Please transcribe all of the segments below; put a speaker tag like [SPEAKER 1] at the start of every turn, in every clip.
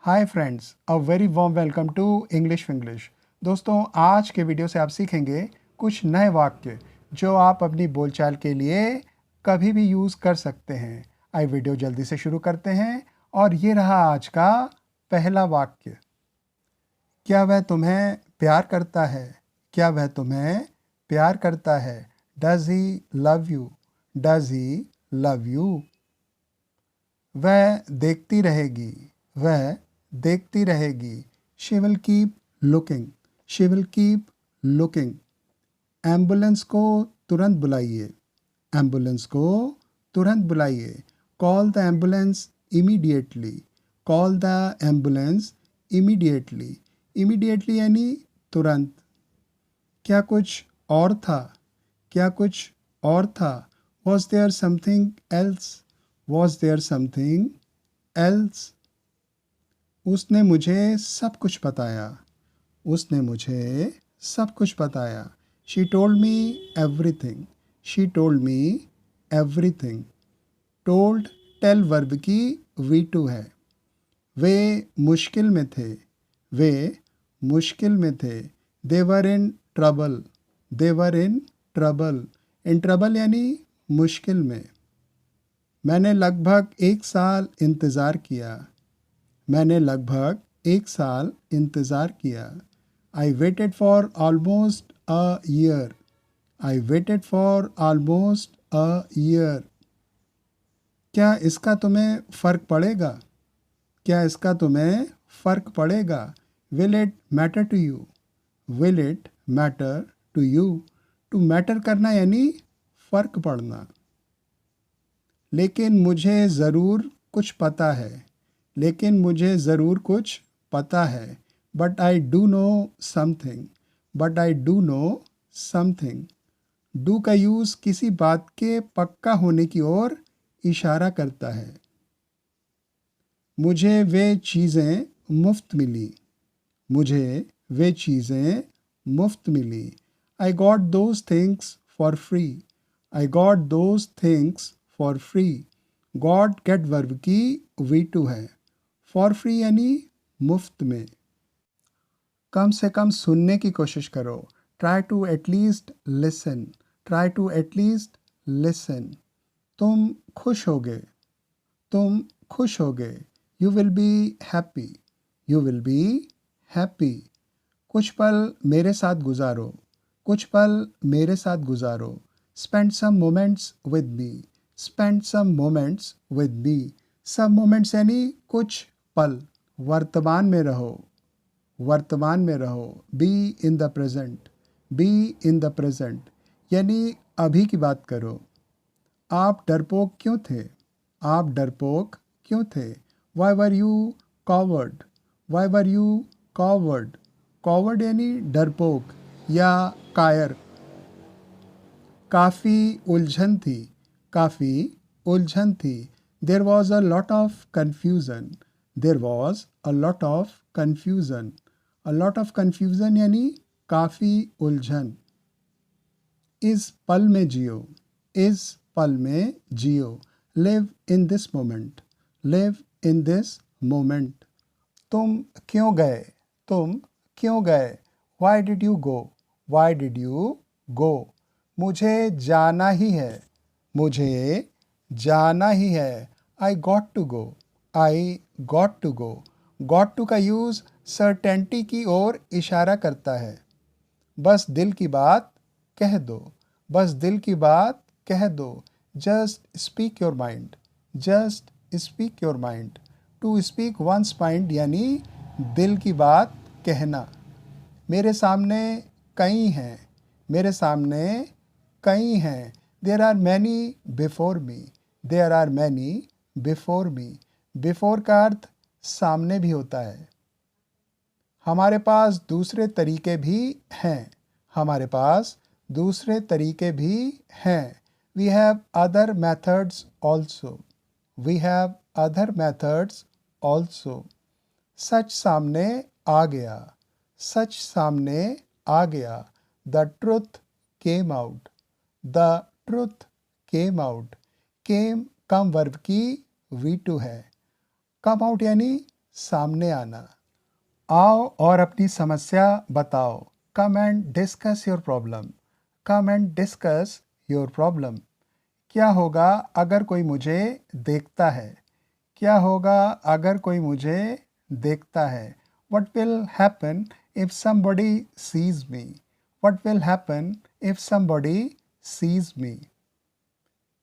[SPEAKER 1] Hi friends, a very warm welcome to English Finglish. दोस्तों, आज के वीडियो से आप सीखेंगे कुछ नए वाक्य जो आप अपनी बोलचाल के लिए कभी भी यूज़ कर सकते हैं। आइए वीडियो जल्दी से शुरू करते हैं और ये रहा आज का पहला वाक्य। क्या वह तुम्हें प्यार करता है? क्या वह तुम्हें प्यार करता है? Does he love you? Does he love you? वह देखती रहेगी। वह देखती रहेगी। She will keep looking. She will keep looking. Ambulance को तुरंत बुलाइए। एम्बुलेंस को तुरंत बुलाइए। Call the ambulance immediately. Call the ambulance immediately. Immediately यानी तुरंत। क्या कुछ और था? क्या कुछ और था? Was there something else? Was there something else? उसने मुझे सब कुछ बताया। उसने मुझे सब कुछ बताया। She told me everything. She told me everything. Told tell verb की V2 है। वे मुश्किल में थे। वे मुश्किल में थे। They were in trouble. They were in trouble. In trouble यानी मुश्किल में। मैंने लगभग 1 साल इंतज़ार किया। मैंने लगभग 1 साल इंतज़ार किया। I waited for almost a year. I waited for almost a year. क्या इसका तुम्हें फ़र्क पड़ेगा? क्या इसका तुम्हें फ़र्क पड़ेगा? Will it matter to you? Will it matter to you? To matter करना यानी फ़र्क पड़ना। लेकिन मुझे ज़रूर कुछ पता है। लेकिन मुझे ज़रूर कुछ पता है। But I do know something. But I do know something. Do का यूज़ किसी बात के पक्का होने की ओर इशारा करता है। मुझे वे चीज़ें मुफ्त मिली। मुझे वे चीज़ें मुफ्त मिली। I got those things for free. I got those things for free. Got get verb की V2 है। फॉर फ्री यानी मुफ्त में। कम से कम सुनने की कोशिश करो। Try to at least listen. Try to at least listen. तुम खुश होगे। तुम खुश होगे। You will be happy. You will be happy. कुछ पल मेरे साथ गुजारो। कुछ पल मेरे साथ गुजारो। Spend some moments with me. Spend some moments with me. Some moments यानी कुछ पल। वर्तमान में रहो। वर्तमान में रहो। Be in the present. Be in the present यानी अभी की बात करो। आप डरपोक क्यों थे? आप डरपोक क्यों थे? Why were you coward? Why were you coward? Coward यानी डरपोक या कायर। काफ़ी उलझन थी। काफ़ी उलझन थी। There was a lot of confusion. There was a lot of confusion. A lot of confusion यानी काफ़ी उलझन। इस पल में जियो। इस पल में जियो। Live in this moment. Live in this moment. तुम क्यों गए? तुम क्यों गए? Why did you go? Why did you go? मुझे जाना ही है। मुझे जाना ही है। I got to go. I got to go. Got to का यूज़ सर्टेनिटी की ओर इशारा करता है। बस दिल की बात कह दो। बस दिल की बात कह दो। Just speak your mind. Just speak your mind. To speak one's mind यानी दिल की बात कहना। मेरे सामने कई हैं। मेरे सामने कई हैं। There are many before me. There are many before me. Before का अर्थ सामने भी होता है। हमारे पास दूसरे तरीके भी हैं। हमारे पास दूसरे तरीके भी हैं। We have other methods also. We have other methods also. सच सामने आ गया। सच सामने आ गया। The truth came out. The truth came out. Came come verb की V2 है। कम आउट यानी सामने आना। आओ और अपनी समस्या बताओ। Come and discuss your problem. Come and discuss your problem. क्या होगा अगर कोई मुझे देखता है? क्या होगा अगर कोई मुझे देखता है? What will happen if somebody sees me? What will happen if somebody sees me?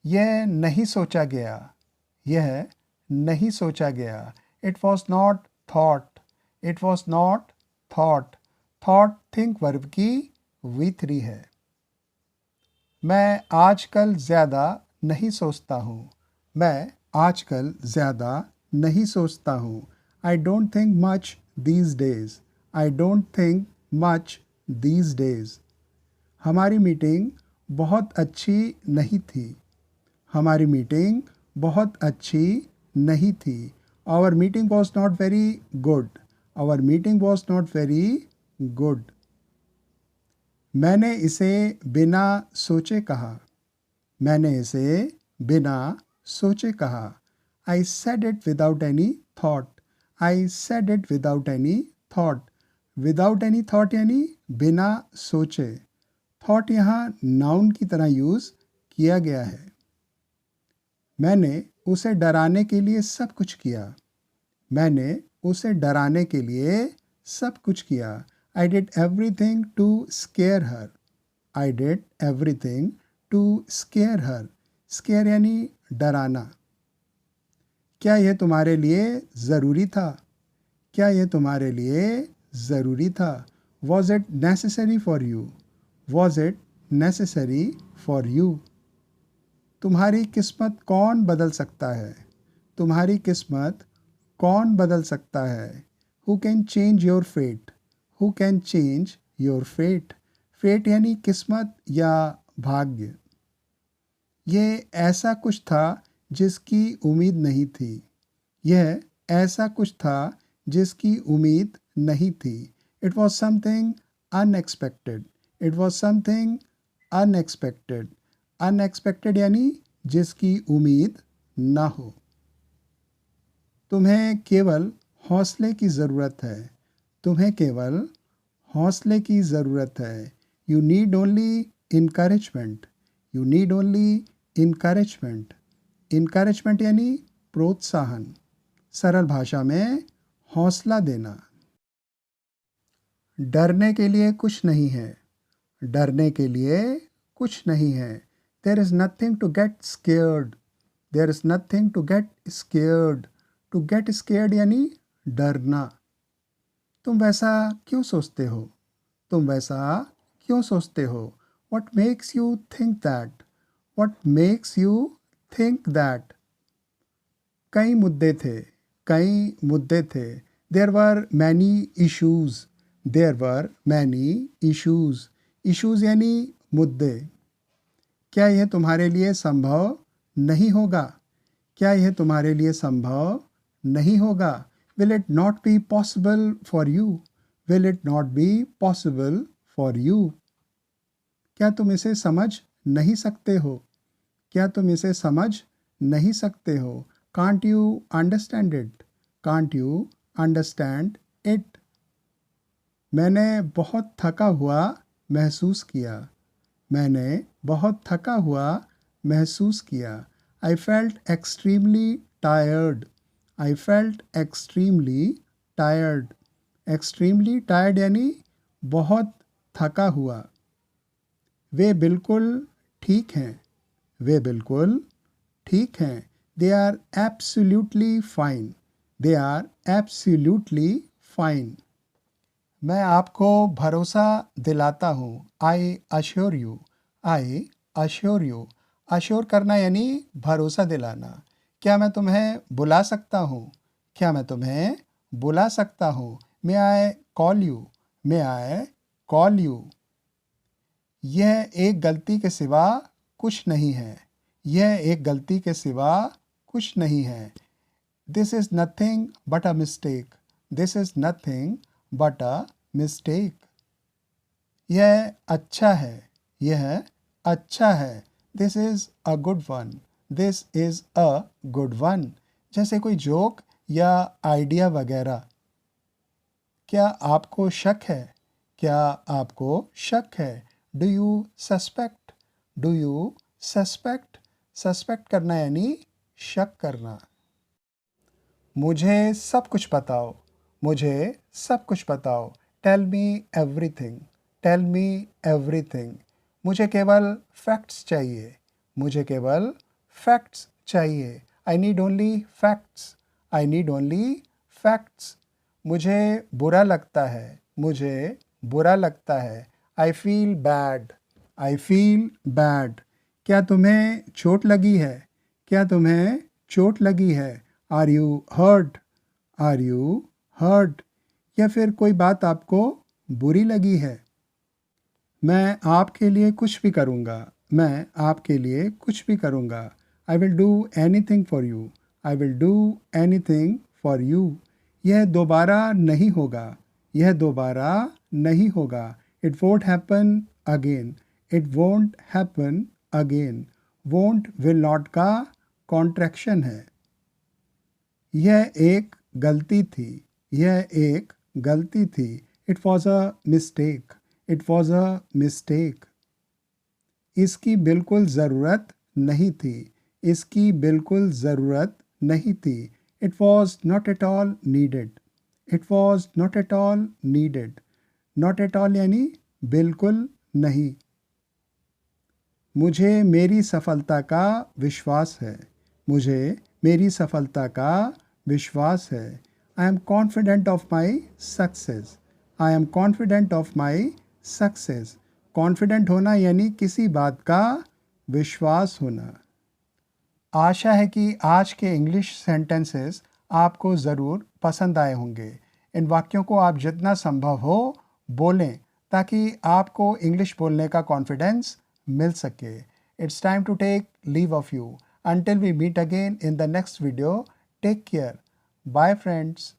[SPEAKER 1] यह नहीं सोचा गया। यह नहीं सोचा गया। It was not thought. It was not thought. Thought think verb की V3 है। मैं आजकल ज़्यादा नहीं सोचता हूँ। मैं आजकल ज़्यादा नहीं सोचता हूँ। I don't think much these days. I don't think much these days. हमारी मीटिंग बहुत अच्छी नहीं थी। हमारी मीटिंग बहुत अच्छी नहीं थी। Our meeting was not very good. Our meeting was not very good. मैंने इसे बिना सोचे कहा। मैंने इसे बिना सोचे कहा। I said it without any thought. I said it without any thought. Without any thought यानी बिना सोचे। Thought यहाँ नाउन की तरह यूज़ किया गया है। मैंने उसे डराने के लिए सब कुछ किया। मैंने उसे डराने के लिए सब कुछ किया। I did everything to scare her. I did everything to scare her. Scare यानी डराना। क्या यह तुम्हारे लिए ज़रूरी था? क्या यह तुम्हारे लिए ज़रूरी था? Was it necessary for you? Was it necessary for you? तुम्हारी किस्मत कौन बदल सकता है? तुम्हारी किस्मत कौन बदल सकता है? Who can change your fate? Who can change your fate? Fate यानी किस्मत या भाग्य। ये ऐसा कुछ था जिसकी उम्मीद नहीं थी। यह ऐसा कुछ था जिसकी उम्मीद नहीं थी। It was something unexpected. It was something unexpected. Unexpected यानी जिसकी उम्मीद ना हो। तुम्हें केवल हौसले की ज़रूरत है। तुम्हें केवल हौसले की ज़रूरत है। You need only encouragement. You need only encouragement. Encouragement यानी प्रोत्साहन। सरल भाषा में हौसला देना। डरने के लिए कुछ नहीं है। डरने के लिए कुछ नहीं है। There is nothing to get scared. There is nothing to get scared. To get scared यानी डरना। तुम वैसा क्यों सोचते हो? तुम वैसा क्यों सोचते हो? What makes you think that? What makes you think that? कई मुद्दे थे। कई मुद्दे थे। There were many issues. There were many issues. Issues यानी मुद्दे। क्या यह तुम्हारे लिए संभव नहीं होगा? क्या यह तुम्हारे लिए संभव नहीं होगा? Will it not be possible for you? Will it not be possible for you? क्या तुम इसे समझ नहीं सकते हो? क्या तुम इसे समझ नहीं सकते हो? Can't you understand it? Can't you understand it? मैंने बहुत थका हुआ महसूस किया। मैंने बहुत थका हुआ महसूस किया। I felt extremely tired. I felt extremely tired. Extremely tired यानी बहुत थका हुआ। वे बिल्कुल ठीक हैं। वे बिल्कुल ठीक हैं। They are absolutely fine. They are absolutely fine. मैं आपको भरोसा दिलाता हूँ। I assure you. I assure you. Assure करना यानी भरोसा दिलाना। क्या मैं तुम्हें बुला सकता हूँ? क्या मैं तुम्हें बुला सकता हूँ? May I call you? May I call you? यह एक गलती के सिवा कुछ नहीं है। यह एक गलती के सिवा कुछ नहीं है। This is nothing but a mistake. This is nothing but a mistake. यह अच्छा है। यह अच्छा है। This is a good one. This is a good one. जैसे कोई जोक या आइडिया वगैरह। क्या आपको शक है? क्या आपको शक है? Do you suspect? Do you suspect? Suspect करना यानी शक करना। मुझे सब कुछ बताओ। मुझे सब कुछ बताओ। Tell me everything. Tell me everything. मुझे केवल फैक्ट्स चाहिए। मुझे केवल फैक्ट्स चाहिए। I need only facts. I need only facts. मुझे बुरा लगता है। मुझे बुरा लगता है। I feel bad. I feel bad. क्या तुम्हें चोट लगी है? क्या तुम्हें चोट लगी है? Are you hurt? Are you hurt? या फिर कोई बात आपको बुरी लगी है? मैं आपके लिए कुछ भी करूँगा। मैं आपके लिए कुछ भी करूँगा। I will do anything for you. I will do anything for you. यह दोबारा नहीं होगा। यह दोबारा नहीं होगा। It won't happen again. It won't happen again. Won't will not का कॉन्ट्रैक्शन है। यह एक गलती थी। यह एक गलती थी। It was a mistake. It was a mistake. इसकी बिल्कुल ज़रूरत नहीं थी। इसकी बिल्कुल ज़रूरत नहीं थी। It was not at all needed. It was not at all needed. Not at all यानी बिल्कुल नहीं। मुझे मेरी सफलता का विश्वास है। मुझे मेरी सफलता का विश्वास है। I am confident of my success. I am confident of my success. Confident होना यानी किसी बात का विश्वास होना। आशा है कि आज के इंग्लिश सेंटेंसेस आपको ज़रूर पसंद आए होंगे। इन वाक्यों को आप जितना संभव हो बोलें ताकि आपको इंग्लिश बोलने का कॉन्फिडेंस मिल सके। It's time to take leave of you. Until we meet again in the next video, take care. Bye friends.